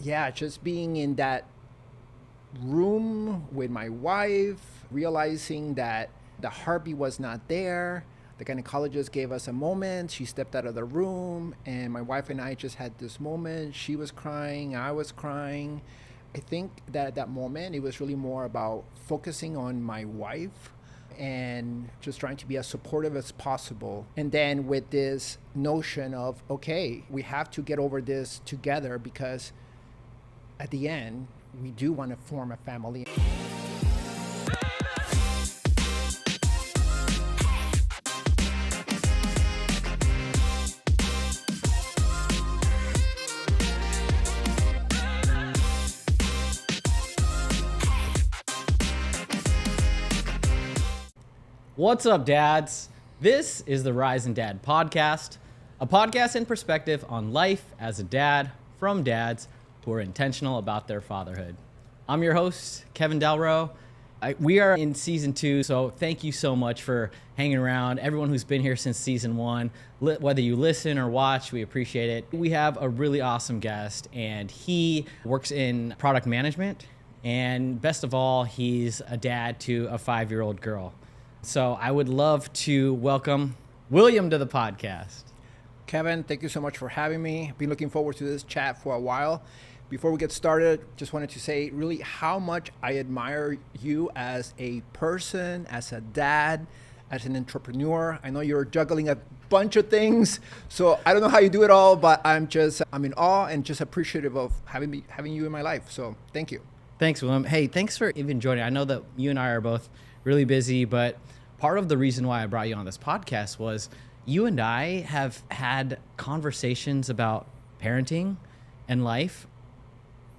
yeah, just being in that room with my wife, realizing that the heartbeat was not there. The gynecologist gave us a moment. She stepped out of the room, and my wife and I just had this moment. She was crying, I was crying. I think that at that moment, it was really more about focusing on my wife and just trying to be as supportive as possible. And then with this notion of, okay, we have to get over this together because at the end, we do want to form a family. What's up, dads? This is the Rise and Dad podcast, a podcast in perspective on life as a dad from dads who are intentional about their fatherhood. I'm your host, Kevin Delro. We are in season 2, so thank you so much for hanging around. Everyone who's been here since season 1, whether you listen or watch, we appreciate it. We have a really awesome guest, and he works in product management, and best of all, he's a dad to a 5-year-old girl. So I would love to welcome William to the podcast. Kevin, thank you so much for having me. I've been looking forward to this chat for a while. Before we get started, just wanted to say really how much I admire you as a person, as a dad, as an entrepreneur. I know you're juggling a bunch of things, so I don't know how you do it all, but I'm in awe and just appreciative of having you in my life. So thank you. Thanks, William. Hey, thanks for even joining. I know that you and I are both really busy, but part of the reason why I brought you on this podcast was you and I have had conversations about parenting and life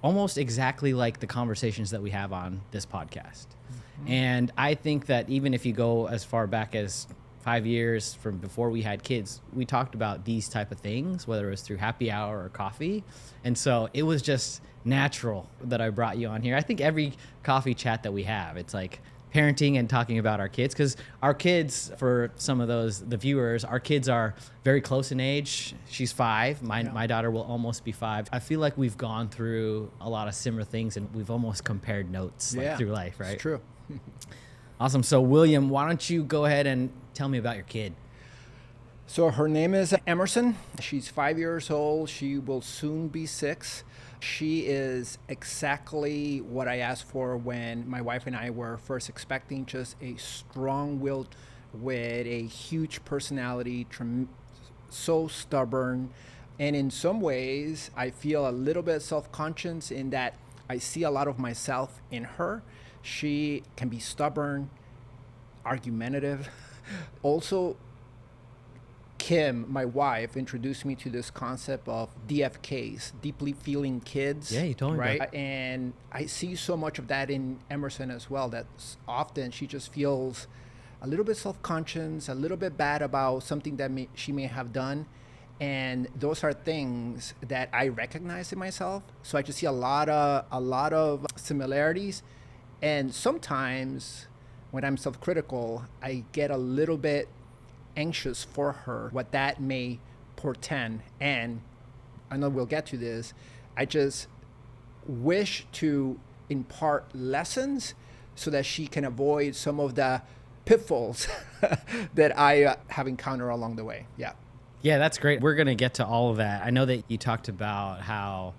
almost exactly like the conversations that we have on this podcast. Mm-hmm. And I think that even if you go as far back as 5 years from before we had kids, we talked about these type of things, whether it was through happy hour or coffee. And so it was just natural that I brought you on here. I think every coffee chat that we have, it's like parenting and talking about our kids, because our kids, for some of the viewers, our kids are very close in age. She's 5. My daughter will almost be 5. I feel like we've gone through a lot of similar things, and we've almost compared notes through life, right? It's true. Awesome. So William, why don't you go ahead and tell me about your kid? So her name is Emerson. She's 5 years old. She will soon be 6. She is exactly what I asked for when my wife and I were first expecting, just a strong-willed with a huge personality, so stubborn. And in some ways, I feel a little bit self-conscious in that I see a lot of myself in her. She can be stubborn, argumentative. Also, Kim, my wife, introduced me to this concept of DFKs, deeply feeling kids. Yeah, you told me right? about that. And I see so much of that in Emerson as well, that often she just feels a little bit self-conscious, a little bit bad about something that she may have done. And those are things that I recognize in myself. So I just see a lot of similarities. And sometimes when I'm self-critical, I get a little bit anxious for her, what that may portend. And I know we'll get to this. I just wish to impart lessons so that she can avoid some of the pitfalls that I have encountered along the way. Yeah, that's great. We're going to get to all of that. I know that you talked about how,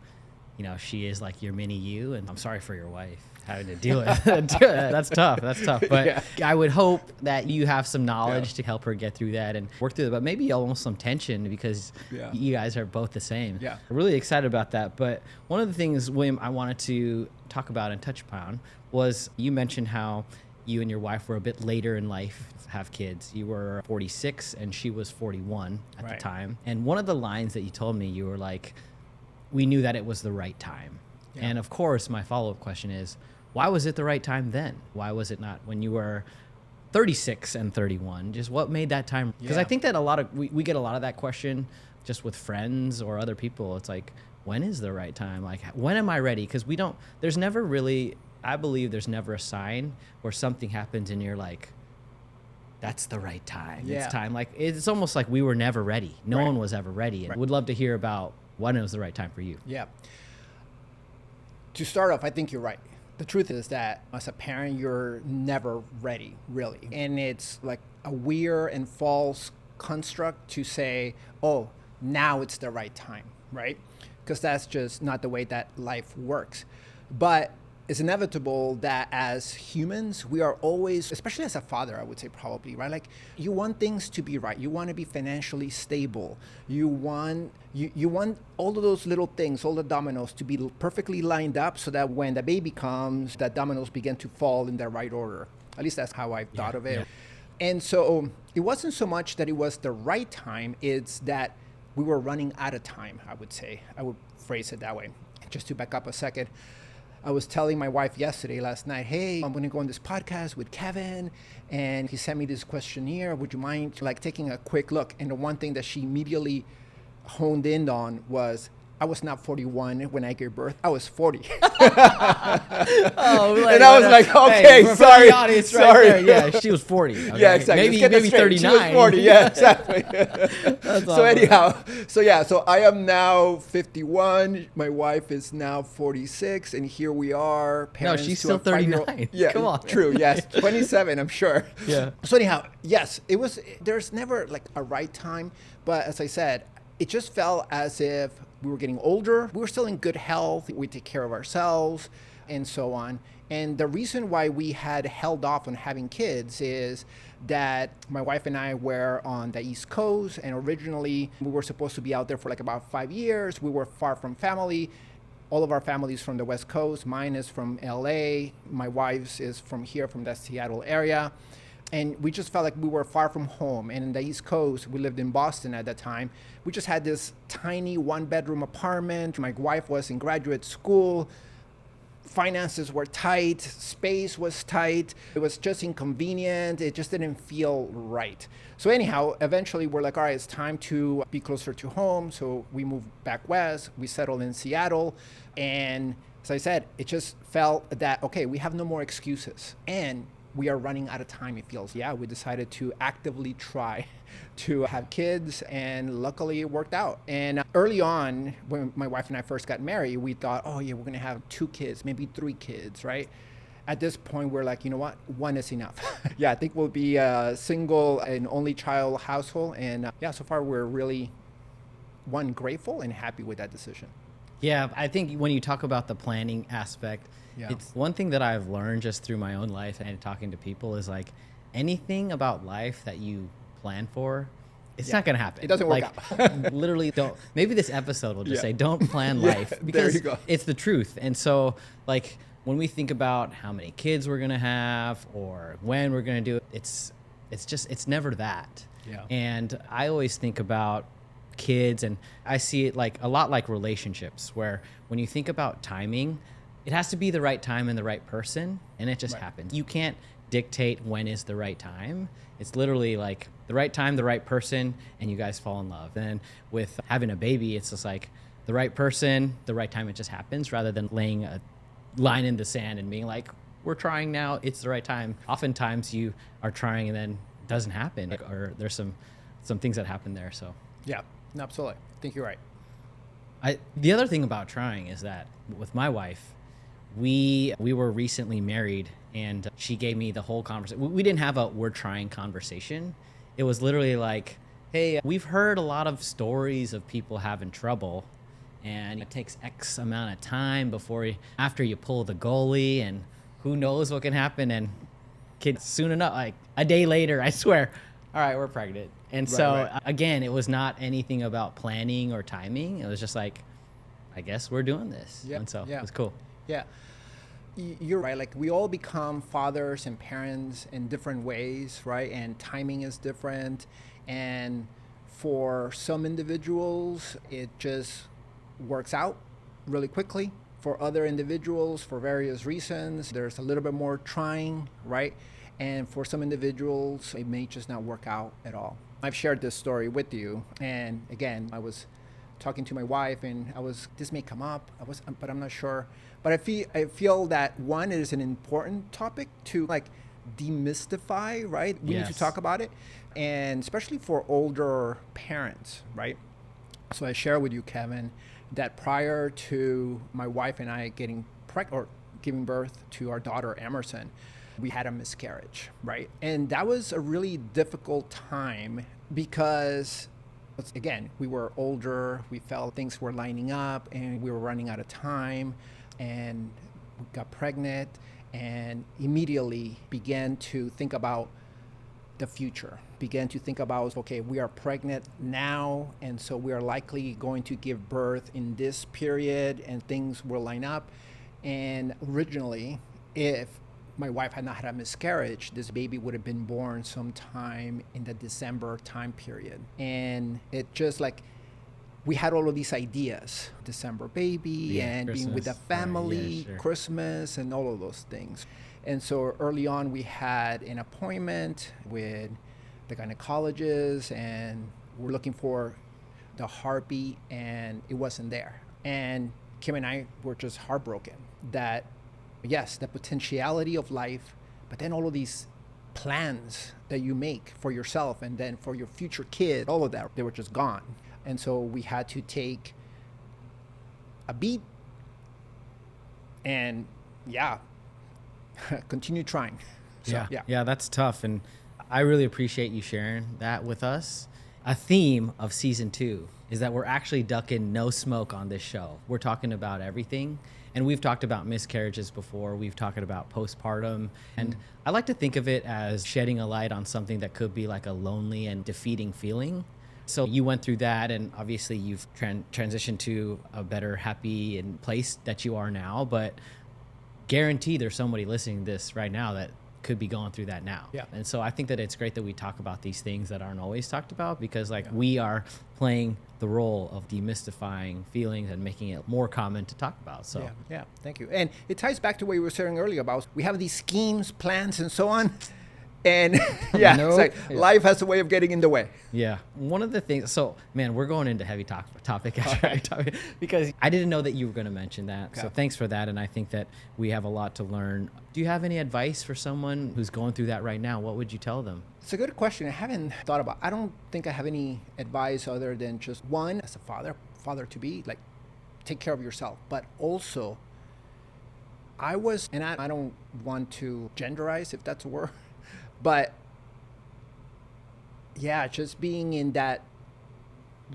she is like your mini you, and I'm sorry for your wife having to deal with it. That's tough. But yeah. I would hope that you have some knowledge to help her get through that and work through it, but maybe almost some tension because you guys are both the same. Yeah. I'm really excited about that. But one of the things, William, I wanted to talk about and touch upon was you mentioned how you and your wife were a bit later in life to have kids. You were 46 and she was 41 at the time. And one of the lines that you told me, you were like, we knew that it was the right time. Yeah. And of course, my follow-up question is, why was it the right time then? Why was it not when you were 36 and 31? Just what made that time? Because I think that we get a lot of that question just with friends or other people. It's like, when is the right time? Like, when am I ready? Because there's never really, I believe there's never a sign where something happens and you're like, that's the right time. Yeah. It's time. Like, it's almost like we were never ready. No one was ever ready. And would love to hear about when it was the right time for you. Yeah. To start off, I think you're right. The truth is that as a parent, you're never ready, really. And it's like a weird and false construct to say, oh, now it's the right time, right? Because that's just not the way that life works. But it's inevitable that as humans, we are always, especially as a father, I would say probably, right? Like you want things to be right. You want to be financially stable. You want all of those little things, all the dominoes to be perfectly lined up so that when the baby comes, that dominoes begin to fall in the right order. At least that's how I've thought of it. Yeah. And so it wasn't so much that it was the right time, it's that we were running out of time, I would say. I would phrase it that way. Just to back up a second. I was telling my wife last night, hey, I'm going to go on this podcast with Kevin, and he sent me this questionnaire. Would you mind like taking a quick look? And the one thing that she immediately honed in on was, I was not 41 when I gave birth. I was 40. And I was like, okay, hey, sorry. The audience right there. Yeah, she was 40. Okay? Yeah, exactly. Maybe 39. She was 40. Yeah, exactly. That's so anyhow, so I am now 51. My wife is now 46, and here we are. Parents, no, she's still 39. Yeah, come on. True. Yes, 27. I'm sure. Yeah. So anyhow, yes, it was. There's never like a right time, but as I said, it just felt as if we were getting older. We were still in good health. We take care of ourselves and so on. And the reason why we had held off on having kids is that my wife and I were on the East Coast, and originally we were supposed to be out there for like about 5 years. We were far from family. All of our families from the West Coast. Mine is from LA. My wife's is from here, from the Seattle area. And we just felt like we were far from home. And in the East Coast, we lived in Boston at that time. We just had this tiny 1-bedroom apartment. My wife was in graduate school. Finances were tight. Space was tight. It was just inconvenient. It just didn't feel right. So anyhow, eventually we're like, all right, it's time to be closer to home. So we moved back west. We settled in Seattle. And as I said, it just felt that, okay, we have no more excuses. And we are running out of time, it feels. Yeah, we decided to actively try to have kids, and luckily it worked out. And early on, when my wife and I first got married, we thought, oh yeah, we're gonna have 2 kids, maybe 3 kids, right? At this point, we're like, you know what? 1 is enough. Yeah, I think we'll be a single and only child household. And yeah, so far we're really, grateful and happy with that decision. Yeah, I think when you talk about the planning aspect, yeah. It's one thing that I've learned just through my own life and talking to people is like anything about life that you plan for, it's not going to happen. It doesn't work out. Literally don't. Maybe this episode will just say, don't plan life, because it's the truth. And so like when we think about how many kids we're going to have or when we're going to do it, it's never that. Yeah. And I always think about kids, and I see it like a lot like relationships, where when you think about timing, it has to be the right time and the right person, and it just happens. You can't dictate when is the right time. It's literally like the right time, the right person, and you guys fall in love. And with having a baby, it's just like the right person, the right time, it just happens, rather than laying a line in the sand and being like, we're trying now, it's the right time. Oftentimes you are trying and then it doesn't happen, or there's some things that happen there. So yeah, absolutely. I think you're right. The other thing about trying is that with my wife, we were recently married, and she gave me the whole conversation. We didn't have a we're trying conversation. It was literally like, hey, we've heard a lot of stories of people having trouble, and it takes X amount of time after you pull the goalie, and who knows what can happen. And kids soon enough, like a day later, I swear, all right, we're pregnant. And again, it was not anything about planning or timing. It was just like, I guess we're doing this. Yep. And so it was cool. Yeah. You're right. Like we all become fathers and parents in different ways, right? And timing is different. And for some individuals, it just works out really quickly. For other individuals, for various reasons, there's a little bit more trying, right? And for some individuals, it may just not work out at all. I've shared this story with you. And again, I was talking to my wife, and this may come up, but I'm not sure. But I feel that one, it is an important topic to like demystify, right? We need to talk about it, and especially for older parents, right? So I share with you, Kevin, that prior to my wife and I getting pregnant or giving birth to our daughter Emerson, we had a miscarriage, right? And that was a really difficult time because, again, we were older, we felt things were lining up and we were running out of time, and we got pregnant and immediately began to think about the future, began to think about, okay, we are pregnant now, and so we are likely going to give birth in this period and things will line up. And originally, if my wife had not had a miscarriage, this baby would have been born sometime in the December time period. And it just like, we had all of these ideas, December baby and Christmas, being with the family, sure. Christmas and all of those things. And so early on we had an appointment with the gynecologist and we're looking for the heartbeat and it wasn't there. And Kim and I were just heartbroken that, yes, the potentiality of life, but then all of these plans that you make for yourself and then for your future kid, all of that, they were just gone. And so we had to take a beat and continue trying. So, yeah, that's tough. And I really appreciate you sharing that with us. A theme of season 2 is that we're actually ducking no smoke on this show. We're talking about everything. And we've talked about miscarriages before. We've talked about postpartum. And I like to think of it as shedding a light on something that could be like a lonely and defeating feeling. So you went through that, and obviously you've transitioned to a better, happy and place that you are now. But guarantee there's somebody listening to this right now that could be going through that now. Yeah. And so I think that it's great that we talk about these things that aren't always talked about, because we are playing the role of demystifying feelings and making it more common to talk about. So yeah, thank you. And it ties back to what you were saying earlier about we have these schemes, plans, and so on. And it's like life has a way of getting in the way. Yeah. One of the things, so man, we're going into heavy topic after heavy topic, because I didn't know that you were going to mention that. Okay. So thanks for that. And I think that we have a lot to learn. Do you have any advice for someone who's going through that right now? What would you tell them? It's a good question. I haven't thought about, I don't think I have any advice other than just one, as a father to be, like, take care of yourself. But also, I don't want to genderize, if that's a word. But yeah, just being in that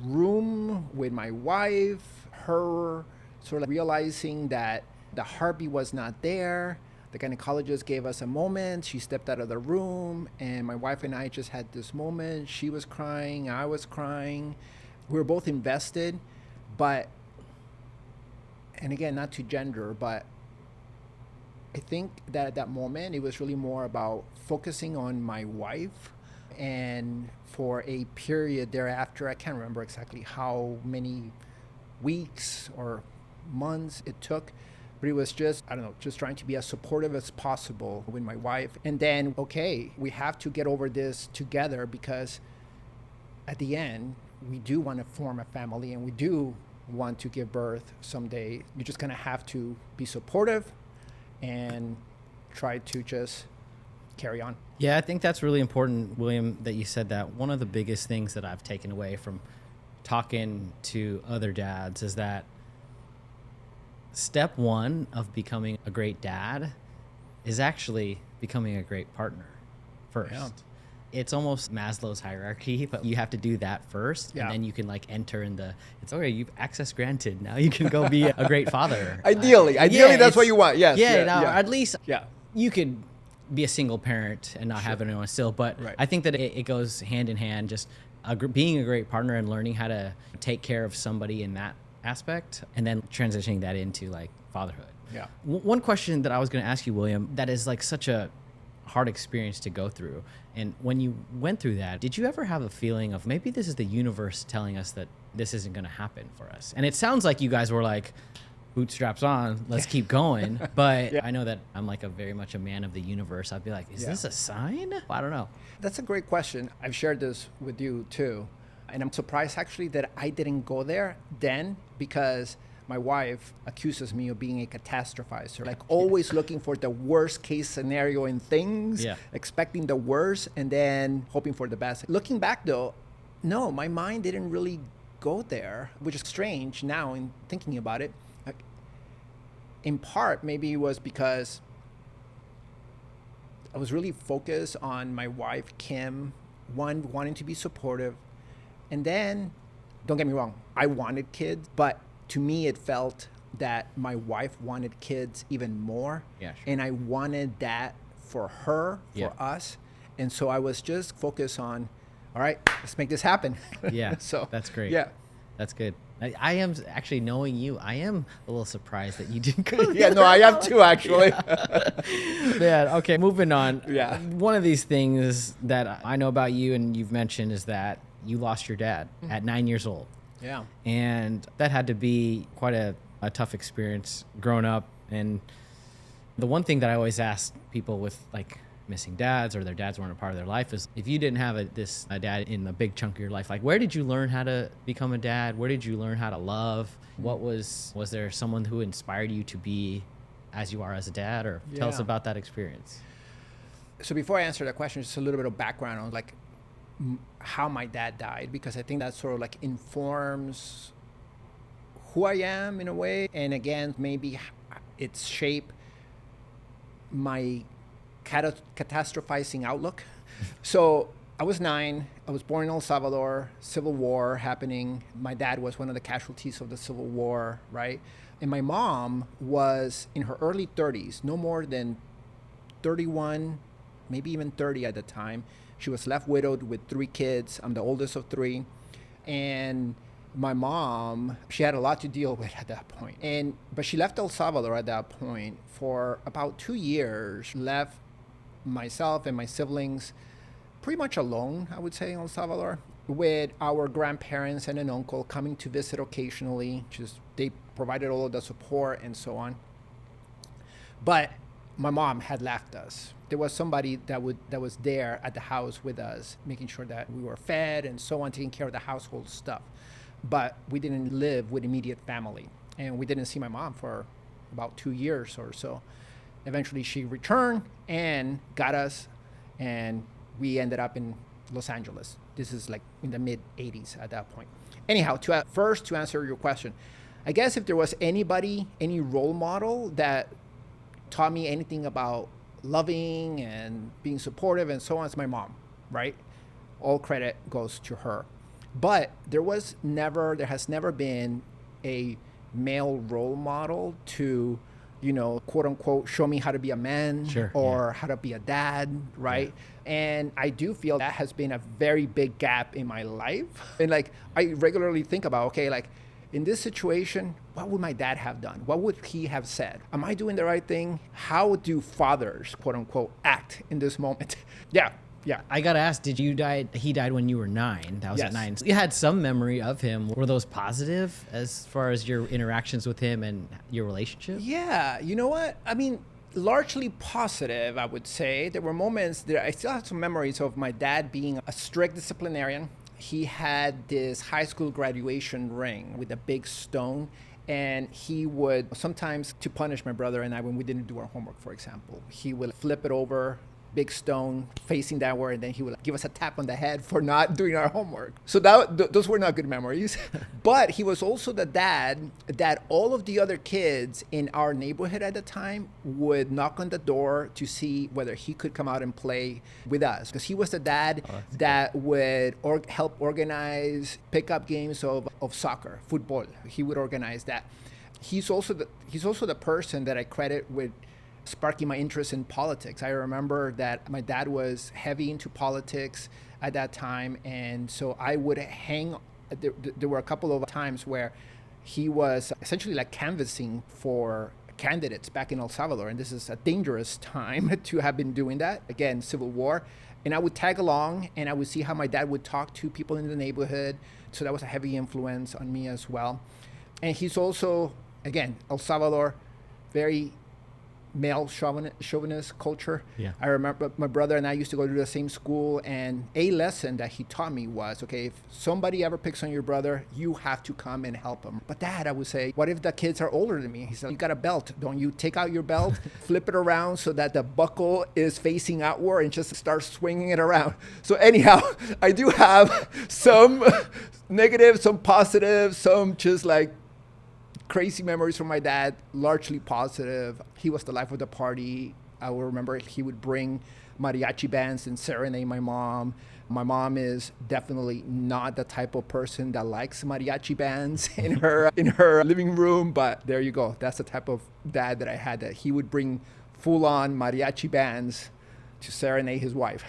room with my wife, her sort of realizing that the heartbeat was not there. The gynecologist gave us a moment. She stepped out of the room and my wife and I just had this moment. She was crying, I was crying. We were both invested, and again, not to gender, but I think that at that moment, it was really more about focusing on my wife. And for a period thereafter, I can't remember exactly how many weeks or months it took, but it was just, I don't know, just trying to be as supportive as possible with my wife. And then, okay, we have to get over this together, because at the end, we do want to form a family and we do want to give birth someday. You're just going to have to be supportive and try to just carry on. Yeah, I think that's really important, William, that you said that. One of the biggest things that I've taken away from talking to other dads is that step 1 of becoming a great dad is actually becoming a great partner first. Yeah. It's almost Maslow's hierarchy, but you have to do that first, and then you can like enter in it's okay, you've access granted. Now you can go be a great father. Ideally, that's what you want. Yes. At least you could be a single parent and not have anyone still. But I think that it goes hand in hand, just being a great partner and learning how to take care of somebody in that aspect, and then transitioning that into like fatherhood. Yeah. One question that I was going to ask you, William, that is like such a hard experience to go through. And when you went through that, did you ever have a feeling of maybe this is the universe telling us that this isn't going to happen for us? And it sounds like you guys were like, bootstraps on, let's keep going. But I know that I'm like very much a man of the universe. I'd be like, is this a sign? I don't know. That's a great question. I've shared this with you too. And I'm surprised actually that I didn't go there then, because my wife accuses me of being a catastrophizer, like always looking for the worst case scenario in things, expecting the worst and then hoping for the best. Looking back though, no, my mind didn't really go there, which is strange now in thinking about it. in part, maybe it was because I was really focused on my wife, Kim, wanting to be supportive. And then, don't get me wrong, I wanted kids, but to me, it felt that my wife wanted kids even more. Yeah, sure. And I wanted that for her, for us. And so I was just focused on, all right, let's make this happen. Yeah, so that's great. Yeah. That's good. I am actually, knowing you, I am a little surprised that you didn't go. Yeah, no, I am too, actually. Yeah. Okay. Moving on. Yeah. One of these things that I know about you and you've mentioned is that you lost your dad at 9 years old. Yeah. And that had to be quite a tough experience growing up. And the one thing that I always ask people with like missing dads or their dads weren't a part of their life is, if you didn't have a dad in a big chunk of your life, like where did you learn how to become a dad? Where did you learn how to love? What was there someone who inspired you to be as you are as a dad? Or tell us about that experience. So before I answer that question, just a little bit of background on like how my dad died, because I think that sort of like informs who I am in a way. And again, maybe it's shaped my catastrophizing outlook. So I was 9. I was born in El Salvador, Civil War happening. My dad was one of the casualties of the Civil War, right? And my mom was in her early 30s, no more than 31, maybe even 30 at the time. She was left widowed with 3 kids. I'm the oldest of 3. And my mom, she had a lot to deal with at that point. But she left El Salvador at that point for about 2 years, left myself and my siblings pretty much alone, I would say, in El Salvador, with our grandparents and an uncle coming to visit occasionally. Just they provided all of the support and so on. But my mom had left us. There was somebody that was there at the house with us, making sure that we were fed and so on, taking care of the household stuff. But we didn't live with immediate family, and we didn't see my mom for about 2 years or so. Eventually she returned and got us, and we ended up in Los Angeles. This is like in the mid 80s at that point. Anyhow, to answer your question, I guess if there was any role model that taught me anything about loving and being supportive and so on, it's my mom, right? All credit goes to her. But there has never been a male role model to, quote unquote, show me how to be a man or how to be a dad, right? Yeah. And I do feel that has been a very big gap in my life. And like, I regularly think about, okay, like in this situation, what would my dad have done? What would he have said? Am I doing the right thing? How do fathers, quote unquote, act in this moment? Yeah. I got to ask, he died when you were 9. That was at 9. So you had some memory of him. Were those positive as far as your interactions with him and your relationship? Yeah. You know what? I mean, largely positive, I would say. There were moments there. I still have some memories of my dad being a strict disciplinarian. He had this high school graduation ring with a big stone. And he would sometimes, to punish my brother and I when we didn't do our homework, for example, he would flip it over, big stone facing downward, and then he would give us a tap on the head for not doing our homework. So those were not good memories. But he was also the dad that all of the other kids in our neighborhood at the time would knock on the door to see whether he could come out and play with us, because he was the dad that would help organize pickup games of soccer, football. He would organize that. He's also the person that I credit with sparking my interest in politics. I remember that my dad was heavy into politics at that time, and so I would there were a couple of times where he was essentially like canvassing for candidates back in El Salvador, and this is a dangerous time to have been doing that. Again, Civil War. And I would tag along, and I would see how my dad would talk to people in the neighborhood, so that was a heavy influence on me as well. And he's also, again, El Salvador, very male chauvinist culture. Yeah. I remember my brother and I used to go to the same school, and a lesson that he taught me was, okay, if somebody ever picks on your brother, you have to come and help him. But Dad, I would say, what if the kids are older than me? He said, you got a belt. Don't you take out your belt, flip it around so that the buckle is facing outward, and just start swinging it around. So anyhow, I do have some negative, some positive, some just like crazy memories from my dad, largely positive. He was the life of the party. I will remember he would bring mariachi bands and serenade my mom. My mom is definitely not the type of person that likes mariachi bands in her living room, but there you go. That's the type of dad that I had, that he would bring full-on mariachi bands to serenade his wife.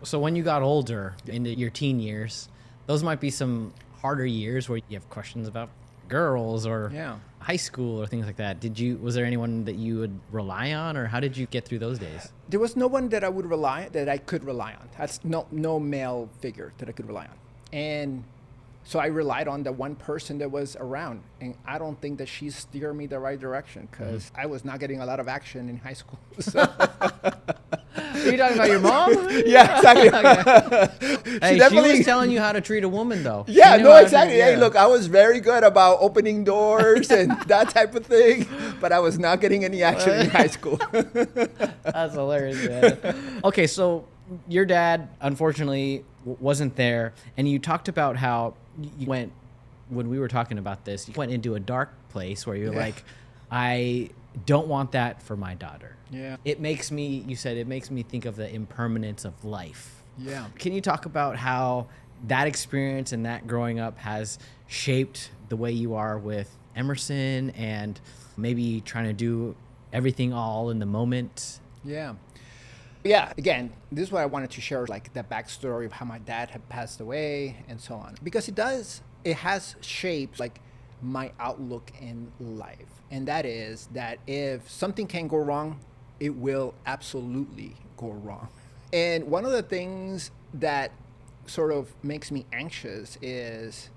So when you got older, into your teen years, those might be some harder years where you have questions about girls or high school or things like that. Was there anyone that you would rely on, or how did you get through those days? There was no one that I could rely on. That's no male figure that I could rely on. And so I relied on the one person that was around. And I don't think that she steered me the right direction, because I was not getting a lot of action in high school. So. Are you talking about your mom? Yeah, exactly. Okay. Hey, she was telling you how to treat a woman, though. Yeah, no, exactly. Hey, look, I was very good about opening doors and that type of thing, but I was not getting any action in high school. That's hilarious, man. Okay, so your dad, unfortunately, wasn't there, and you talked about how you went, when we were talking about this, you went into a dark place where you're like, I don't want that for my daughter. Yeah. You said it makes me think of the impermanence of life. Yeah. Can you talk about how that experience and that growing up has shaped the way you are with Emerson, and maybe trying to do everything all in the moment? Yeah. Yeah, again, this is what I wanted to share, like the backstory of how my dad had passed away and so on. Because it has shaped like my outlook in life. And that is that if something can go wrong, it will absolutely go wrong. And one of the things that sort of makes me anxious is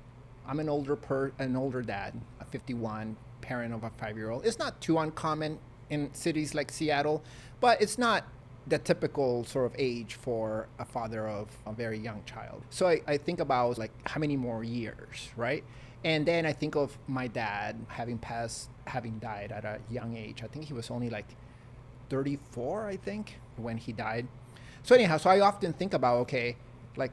I'm an older dad, a 51, parent of a 5-year-old. It's not too uncommon in cities like Seattle, but it's not the typical sort of age for a father of a very young child. So I think about like how many more years, right? And then I think of my dad having died at a young age. I think he was only like 34, I think, when he died. So anyhow, so I often think about, okay, like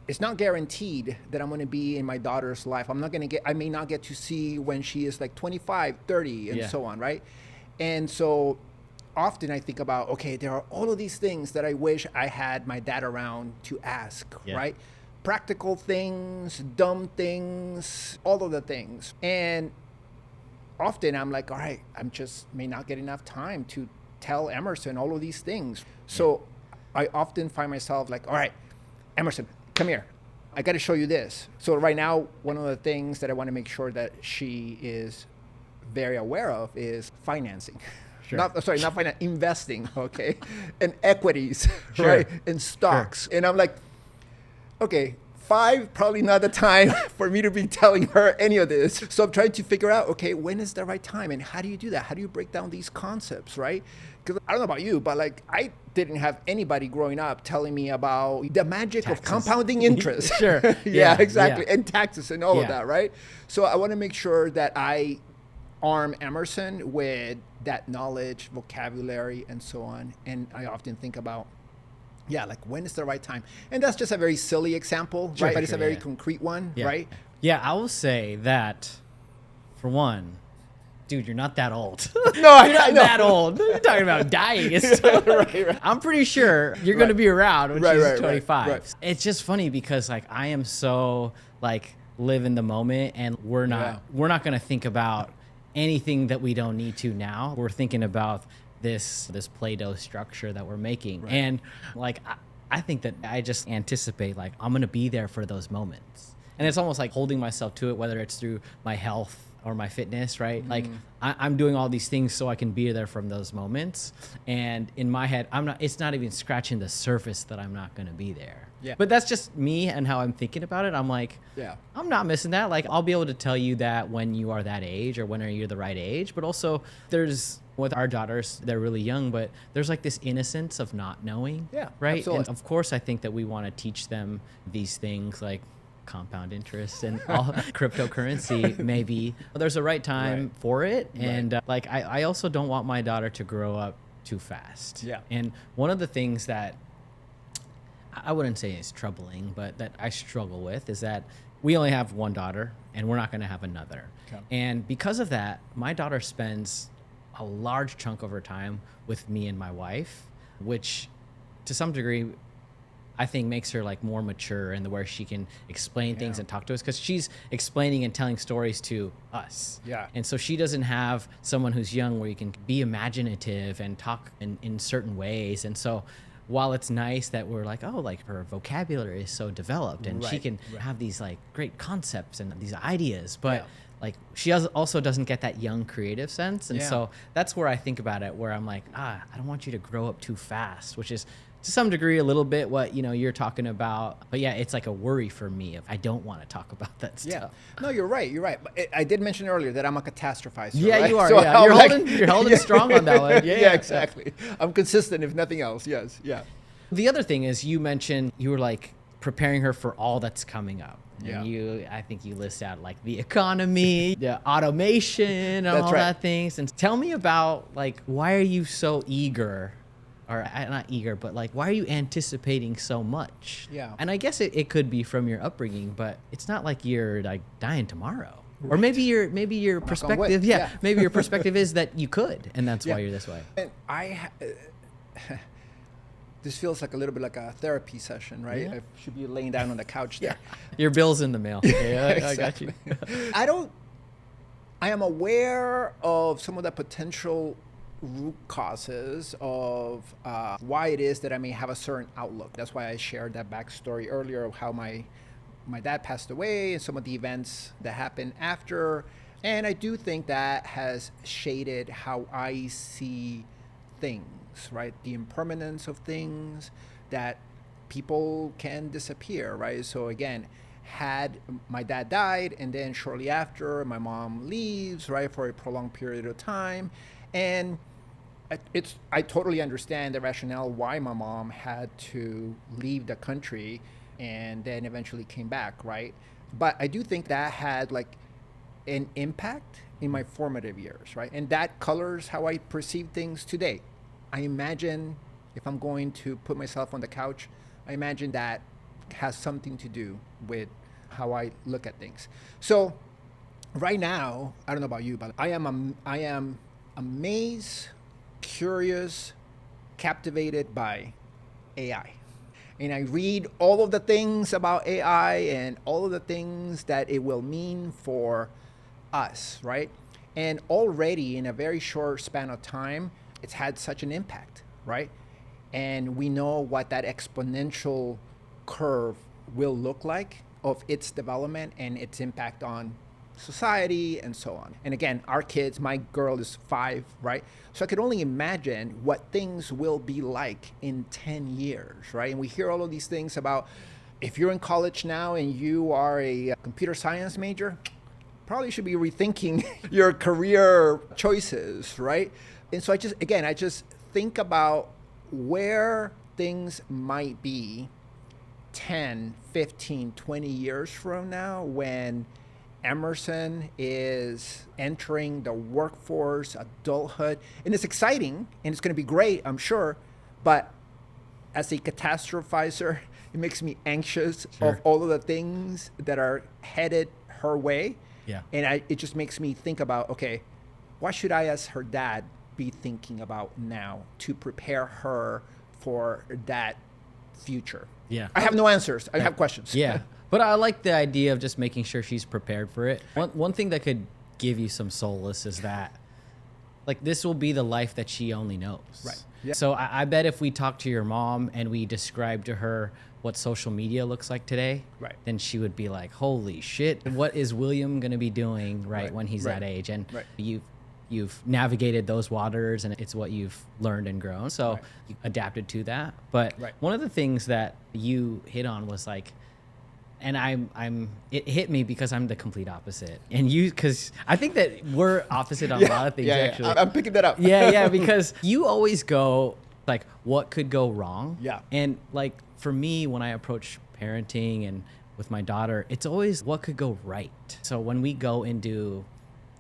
it's not guaranteed that I'm going to be in my daughter's life. I may not get to see when she is like 25, 30 and so on, right? And so often I think about, okay, there are all of these things that I wish I had my dad around to ask, right? Practical things, dumb things, all of the things. And often I'm like, all right, may not get enough time to tell Emerson all of these things. So I often find myself like, all right, Emerson, come here. I got to show you this. So right now, one of the things that I want to make sure that she is very aware of is financing. Sure. Not finance, investing, okay? And equities, right? And stocks. And I'm like, okay, 5, probably not the time for me to be telling her any of this. So I'm trying to figure out, okay, when is the right time? And how do you do that? How do you break down these concepts, right? Because I don't know about you, but like I didn't have anybody growing up telling me about the magic of compounding interest. Sure. Yeah, exactly. And taxes and all of that, right? So I want to make sure that I arm Emerson with that knowledge, vocabulary, and so on. And I often think about, like when is the right time? And that's just a very silly example, right? But it's a very concrete one, right? Yeah, I will say that, for one, dude, you're not that old. No, you're not that old. You're talking about dying and stuff. Right. I'm pretty sure you're going to be around when she's 25. Right. It's just funny because like I am so like live in the moment, and we're not going to think about anything that we don't need to now. We're thinking about this Play-Doh structure that we're making. And like I think that I just anticipate like I'm gonna be there for those moments, and it's almost like holding myself to it, whether it's through my health or my fitness, right? Like I'm doing all these things so I can be there from those moments, and in my head it's not even scratching the surface that I'm not gonna be there. But that's just me and how I'm thinking about it. I'm like, I'm not missing that. Like I'll be able to tell you that when you are that age, or when are you the right age. But also there's, with our daughters, they're really young, but there's like this innocence of not knowing. Right. Absolutely. And of course I think that we want to teach them these things like compound interest and all cryptocurrency. Maybe there's a right time for it. And like I also don't want my daughter to grow up too fast. And one of the things that I wouldn't say is troubling, but that I struggle with is that we only have one daughter and we're not going to have another. Okay. And because of that, my daughter spends a large chunk of her time with me and my wife, which to some degree I think makes her like more mature in the where she can explain things and talk to us, because she's explaining and telling stories to us. Yeah. And so she doesn't have someone who's young where you can be imaginative and talk in certain ways. And so while it's nice that we're like, oh, like her vocabulary is so developed and she can have these like great concepts and these ideas, but like she also doesn't get that young creative sense. And so that's where I think about it, where I'm like, I don't want you to grow up too fast, which is to some degree a little bit what you're talking about. But yeah, it's like a worry for me if I don't want to talk about that stuff. Yeah. No, you're right. But I did mention earlier that I'm a catastrophizer. Yeah, right? you are. So Yeah. You're holding strong on that one. Yeah, exactly. I'm consistent, if nothing else. Yes. Yeah. The other thing is, you mentioned you were like preparing her for all that's coming up. Yeah. And I think you list out like the economy, the automation, and all that things. And tell me about like, why are you so eager, or not eager, but like, why are you anticipating so much? Yeah. And I guess it could be from your upbringing, but it's not like you're like dying tomorrow. Or maybe your perspective, maybe your perspective is that you could, and that's why you're this way. And this feels like a little bit like a therapy session, right? Yeah. I should be laying down on the couch there. Your bill's in the mail. Yeah, I got you. I am aware of some of the potential root causes of why it is that I may have a certain outlook. That's why I shared that backstory earlier of how my dad passed away and some of the events that happened after. And I do think that has shaded how I see things, right? The impermanence of things, that people can disappear, right? So again, had my dad died and then shortly after my mom leaves, right, for a prolonged period of time. And I totally understand the rationale why my mom had to leave the country and then eventually came back, right? But I do think that had like an impact in my formative years, right? And that colors how I perceive things today. I imagine if I'm going to put myself on the couch, I imagine that has something to do with how I look at things. So right now, I don't know about you, but I am amazed, curious, captivated by AI. And I read all of the things about AI and all of the things that it will mean for us, right? And already in a very short span of time, it's had such an impact, right? And we know what that exponential curve will look like of its development and its impact on society and so on. And again, our kids, my girl is 5, right? So I could only imagine what things will be like in 10 years, right? And we hear all of these things about if you're in college now and you are a computer science major, probably should be rethinking your career choices, right? And so I just think about where things might be 10, 15, 20 years from now when Emerson is entering the workforce, adulthood, and it's exciting and it's going to be great, I'm sure. But as a catastrophizer, it makes me anxious of all of the things that are headed her way. Yeah. And it just makes me think about, okay, what should I, as her dad, be thinking about now to prepare her for that future? Yeah. I have no answers. I have questions. Yeah. But I like the idea of just making sure she's prepared for it. One thing that could give you some solace is that, like, this will be the life that she only knows. Right. Yeah. So I bet if we talk to your mom and we describe to her what social media looks like today, right, then she would be like, holy shit, what is William going to be doing when he's that age? And you've navigated those waters and it's what you've learned and grown. So you adapted to that. But one of the things that you hit on was like, and it hit me because I'm the complete opposite. And because I think that we're opposite on a lot of things, actually. I'm picking that up. Because you always go like, what could go wrong? Yeah. And like, for me, when I approach parenting and with my daughter, it's always what could go right. So when we go into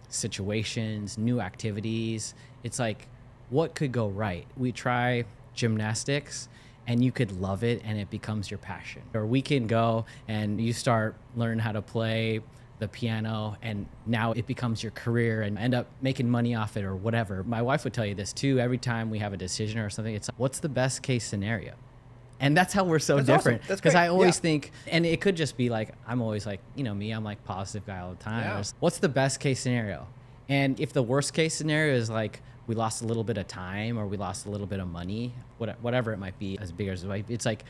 situations, new activities, it's like, what could go right? We try gymnastics and you could love it and it becomes your passion. Or we can go and you start learning how to play the piano and now it becomes your career and end up making money off it or whatever. My wife would tell you this too. Every time we have a decision or something, it's like, what's the best case scenario? And that's how we're so different. Awesome. Because I always think, and it could just be like, I'm always like, me, I'm like positive guy all the time. Yeah. What's the best case scenario? And if the worst case scenario is like, we lost a little bit of time or we lost a little bit of money, whatever it might be, as big as it might be, it's like,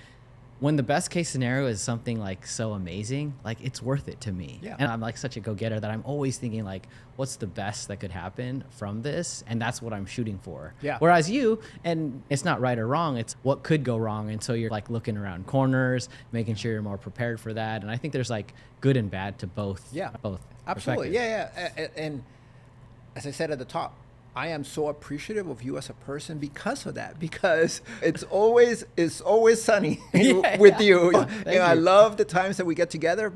when the best case scenario is something like so amazing, like it's worth it to me. Yeah. And I'm like such a go-getter that I'm always thinking like, what's the best that could happen from this? And that's what I'm shooting for. Yeah. Whereas you, and it's not right or wrong, it's what could go wrong. And so you're like looking around corners, making sure you're more prepared for that. And I think there's like good and bad to both. Yeah. Both. Absolutely. Yeah. And as I said at the top, I am so appreciative of you as a person because of that, because it's always sunny with you. I love the times that we get together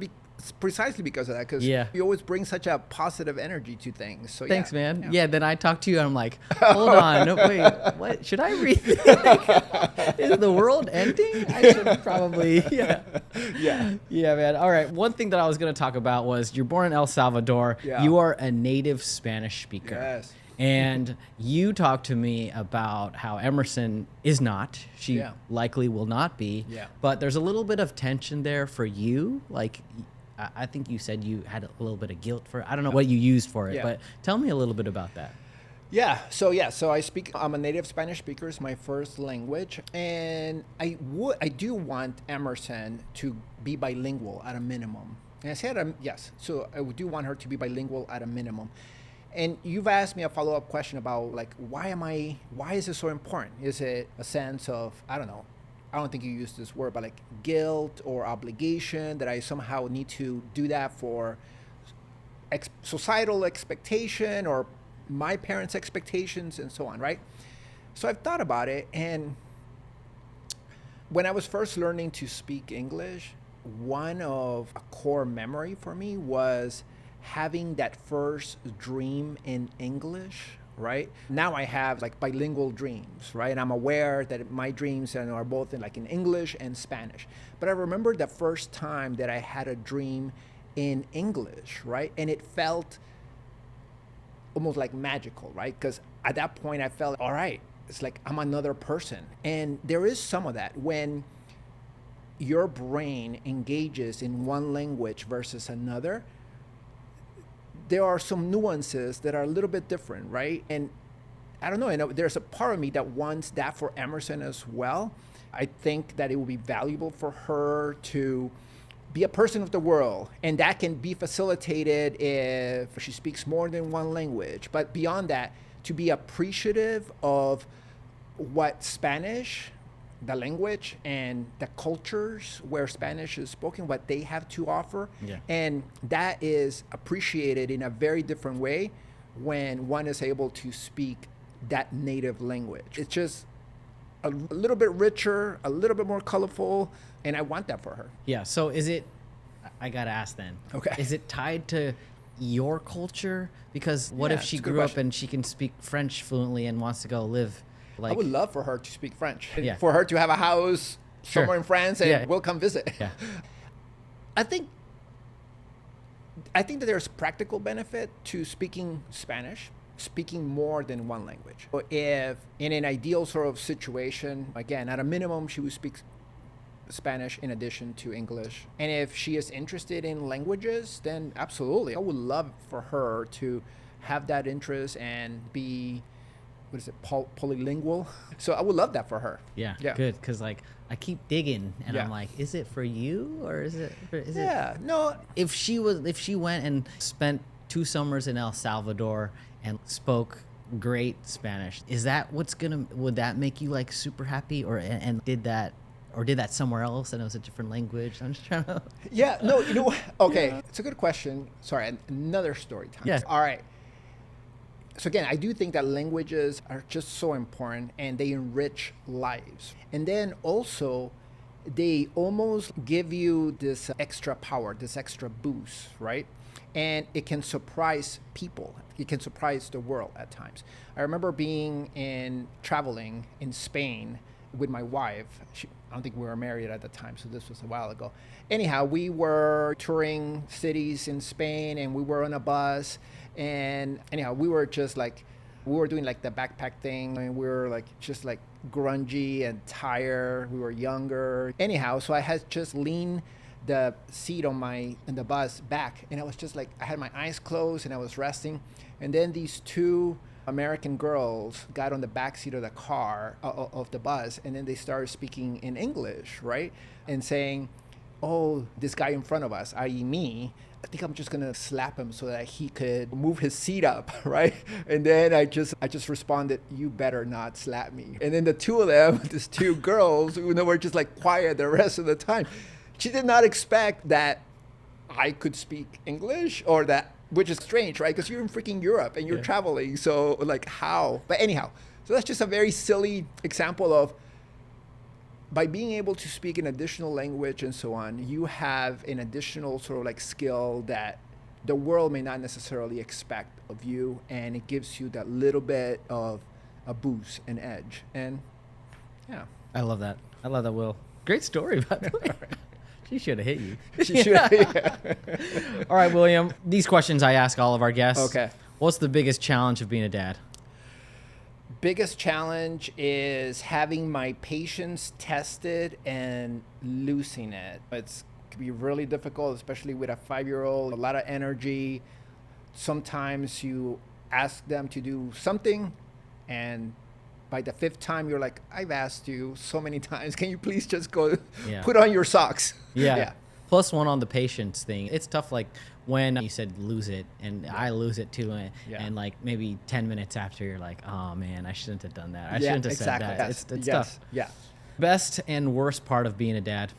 precisely because of that, because you always bring such a positive energy to things. So thanks, man. Yeah, then I talk to you and I'm like, hold on, wait, what? Should I read this? Is the world ending? I should probably, Yeah, man. All right, one thing that I was going to talk about was you're born in El Salvador. Yeah. You are a native Spanish speaker. Yes. And you talked to me about how Emerson is not. She likely will not be. Yeah. But there's a little bit of tension there for you. Like, I think you said you had a little bit of guilt for it. I don't know what you used for it, but tell me a little bit about that. So I'm a native Spanish speaker. It's my first language. And I do want Emerson to be bilingual at a minimum. And I said, yes. So I do want her to be bilingual at a minimum. And you've asked me a follow-up question about like, why is this so important? Is it a sense of, I don't think you used this word, but like guilt or obligation that I somehow need to do that for societal expectation or my parents' expectations and so on, right? So I've thought about it, and when I was first learning to speak English, one of a core memory for me was having that first dream in English, right? Now I have like bilingual dreams, right? And I'm aware that my dreams are both in English and Spanish. But I remember the first time that I had a dream in English, right? And it felt almost like magical, right? Because at that point I felt, all right, it's like I'm another person. And there is some of that when your brain engages in one language versus another. There are some nuances that are a little bit different, right? And I don't know, there's a part of me that wants that for Emerson as well. I think that it would be valuable for her to be a person of the world, and that can be facilitated if she speaks more than one language. But beyond that, to be appreciative of what Spanish, the language and the cultures where Spanish is spoken, what they have to offer. Yeah. And that is appreciated in a very different way when one is able to speak that native language. It's just a little bit richer, a little bit more colorful, and I want that for her. Yeah, so I gotta ask then. Okay. Is it tied to your culture? Because what if she grew up and she can speak French fluently and wants to go live? I would love for her to speak French. Yeah. For her to have a house somewhere in France and we'll come visit. Yeah. I think that there's practical benefit to speaking Spanish, speaking more than one language. If in an ideal sort of situation, again, at a minimum, she would speak Spanish in addition to English. And if she is interested in languages, then absolutely. I would love for her to have that interest and be polylingual. So I would love that for her. Yeah. Good, because I keep digging and I'm like, is it for you or is it? No. If she went and spent 2 summers in El Salvador and spoke great Spanish, is that would that make you super happy and did that somewhere else and it was a different language? I'm just trying to. Yeah. No. Okay. It's a good question. Sorry. Another story time. Yeah. All right. So again, I do think that languages are just so important and they enrich lives. And then also, they almost give you this extra power, this extra boost, right? And it can surprise people. It can surprise the world at times. I remember traveling in Spain with my wife. I don't think we were married at the time, so this was a while ago. Anyhow, we were touring cities in Spain, and we were on a bus. And anyhow, we were doing like the backpack thing, and we were like just like grungy and tired. We were younger. Anyhow, so I had just leaned the seat in the bus back, and I was just like, I had my eyes closed and I was resting. And then these two American girls got on the back seat of the car of the bus, and then they started speaking in English, right? And saying, "Oh, this guy in front of us, i.e. me, I think I'm just gonna slap him so that he could move his seat up," right? And then I just responded, "You better not slap me." And then the two of them, these two girls, were just like quiet the rest of the time. She did not expect that I could speak English, or that, which is strange, right? Because you're in freaking Europe and you're traveling. So like, how? But anyhow, so that's just a very silly example of, by being able to speak an additional language and so on, you have an additional sort of like skill that the world may not necessarily expect of you. And it gives you that little bit of a boost, an edge. And yeah. I love that. I love that, Will. Great story, by the way. She should have hit you. She should have. Yeah. All right, William. These questions I ask all of our guests. Okay. What's the biggest challenge of being a dad? Biggest challenge is having my patience tested and losing it. It can be really difficult, especially with a 5-year-old, a lot of energy. Sometimes you ask them to do something, and by the 5th time, you're like, "I've asked you so many times. Can you please just go put on your socks?" Yeah. Plus one on the patience thing. It's tough, like when you said lose it, and I lose it too. And like maybe 10 minutes after, you're like, "Oh man, I shouldn't have done that. I shouldn't have said that." Yes. It's tough. Yeah. Best and worst part of being a dad?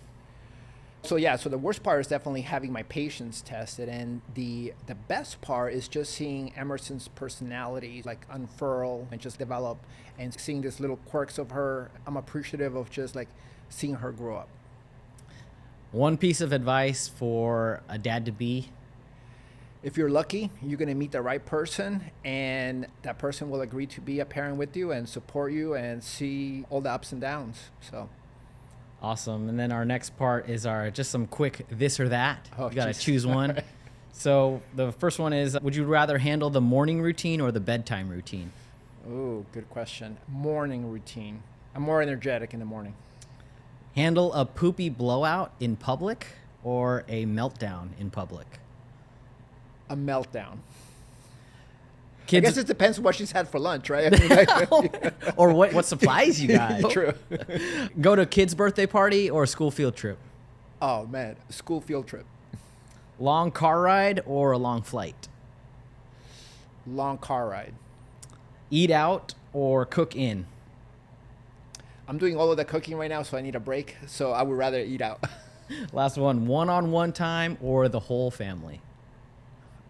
So the worst part is definitely having my patience tested, and the best part is just seeing Emerson's personality like unfurl and just develop, and seeing these little quirks of her. I'm appreciative of just like seeing her grow up. One piece of advice for a dad to be? If you're lucky, you're going to meet the right person, and that person will agree to be a parent with you and support you and see all the ups and downs. So awesome. And then our next part is just some quick this or that. Oh, you got to geez. choose one. Right. So the first one is, would you rather handle the morning routine or the bedtime routine? Oh, good question. Morning routine. I'm more energetic in the morning. Handle a poopy blowout in public or a meltdown in public? A meltdown. Kids, I guess it depends what she's had for lunch, right? I mean, or what supplies you got. True. Go to a kid's birthday party or a school field trip? Oh, man. School field trip. Long car ride or a long flight? Long car ride. Eat out or cook in? I'm doing all of the cooking right now, so I need a break. So I would rather eat out. Last one-on-one time or the whole family?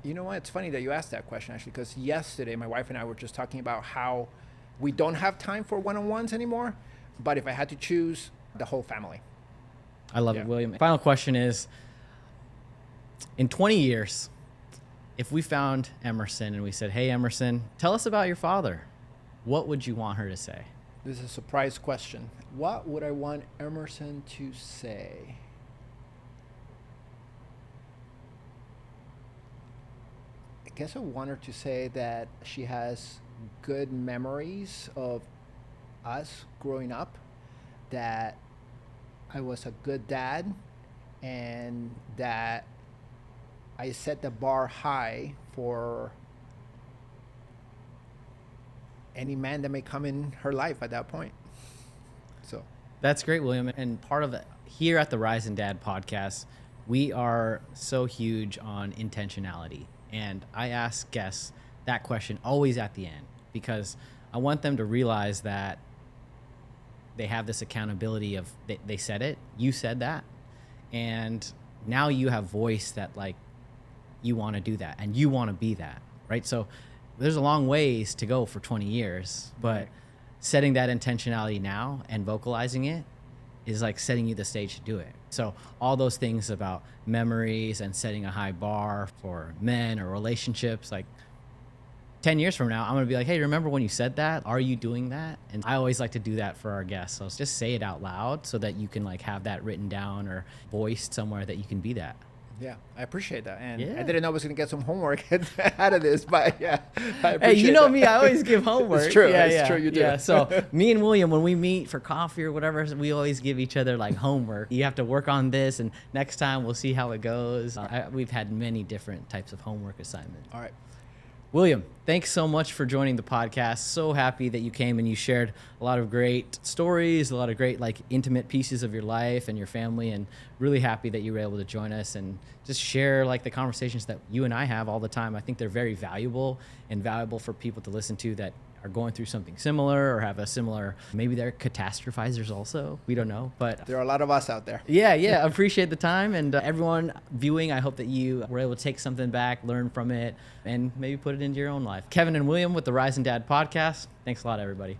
You know what? It's funny that you asked that question, actually, because yesterday my wife and I were just talking about how we don't have time for one-on-ones anymore. But if I had to choose, the whole family. I love it, William. Final question is, in 20 years, if we found Emerson and we said, "Hey, Emerson, tell us about your father," what would you want her to say? This is a surprise question. What would I want Emerson to say? I guess I want her to say that she has good memories of us growing up, that I was a good dad, and that I set the bar high for any man that may come in her life at that point. So that's great, William. And part of it here at the Rise and Dad podcast, we are so huge on intentionality. And I ask guests that question always at the end, because I want them to realize that they have this accountability of they said it, you said that, and now you have voice that like you want to do that and you want to be that, right? So there's a long ways to go for 20 years, but setting that intentionality now and vocalizing it is like setting you the stage to do it. So all those things about memories and setting a high bar for men or relationships, like 10 years from now, I'm going to be like, hey, remember when you said that? Are you doing that? And I always like to do that for our guests. So just say it out loud so that you can like have that written down or voiced somewhere that you can be that. Yeah, I appreciate that. And Yeah. I didn't know I was going to get some homework out of this, but yeah, I appreciate Hey, you know that. me, I always give homework. It's true. Yeah, It's yeah, true. You do. Yeah. So me and William, when we meet for coffee or whatever, we always give each other like homework. You have to work on this, and next time we'll see how it goes. We've had many different types of homework assignments. All right. William, thanks so much for joining the podcast. So happy that you came and you shared a lot of great stories, a lot of great like intimate pieces of your life and your family, and really happy that you were able to join us and just share like the conversations that you and I have all the time. I think they're very valuable for people to listen to that are going through something similar or have a similar, maybe they're catastrophizers also. We don't know, but There are a lot of us out there. yeah. Appreciate the time. And everyone viewing, I hope that you were able to take something back, learn from it, and maybe put it into your own life. Kevin and William with the Rising Dad podcast. Thanks a lot, everybody.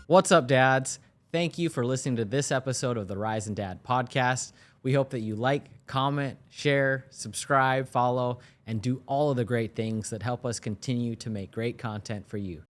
What's up, dads? Thank you for listening to this episode of the Rising Dad podcast. We hope that you like, comment, share, subscribe, follow, and do all of the great things that help us continue to make great content for you.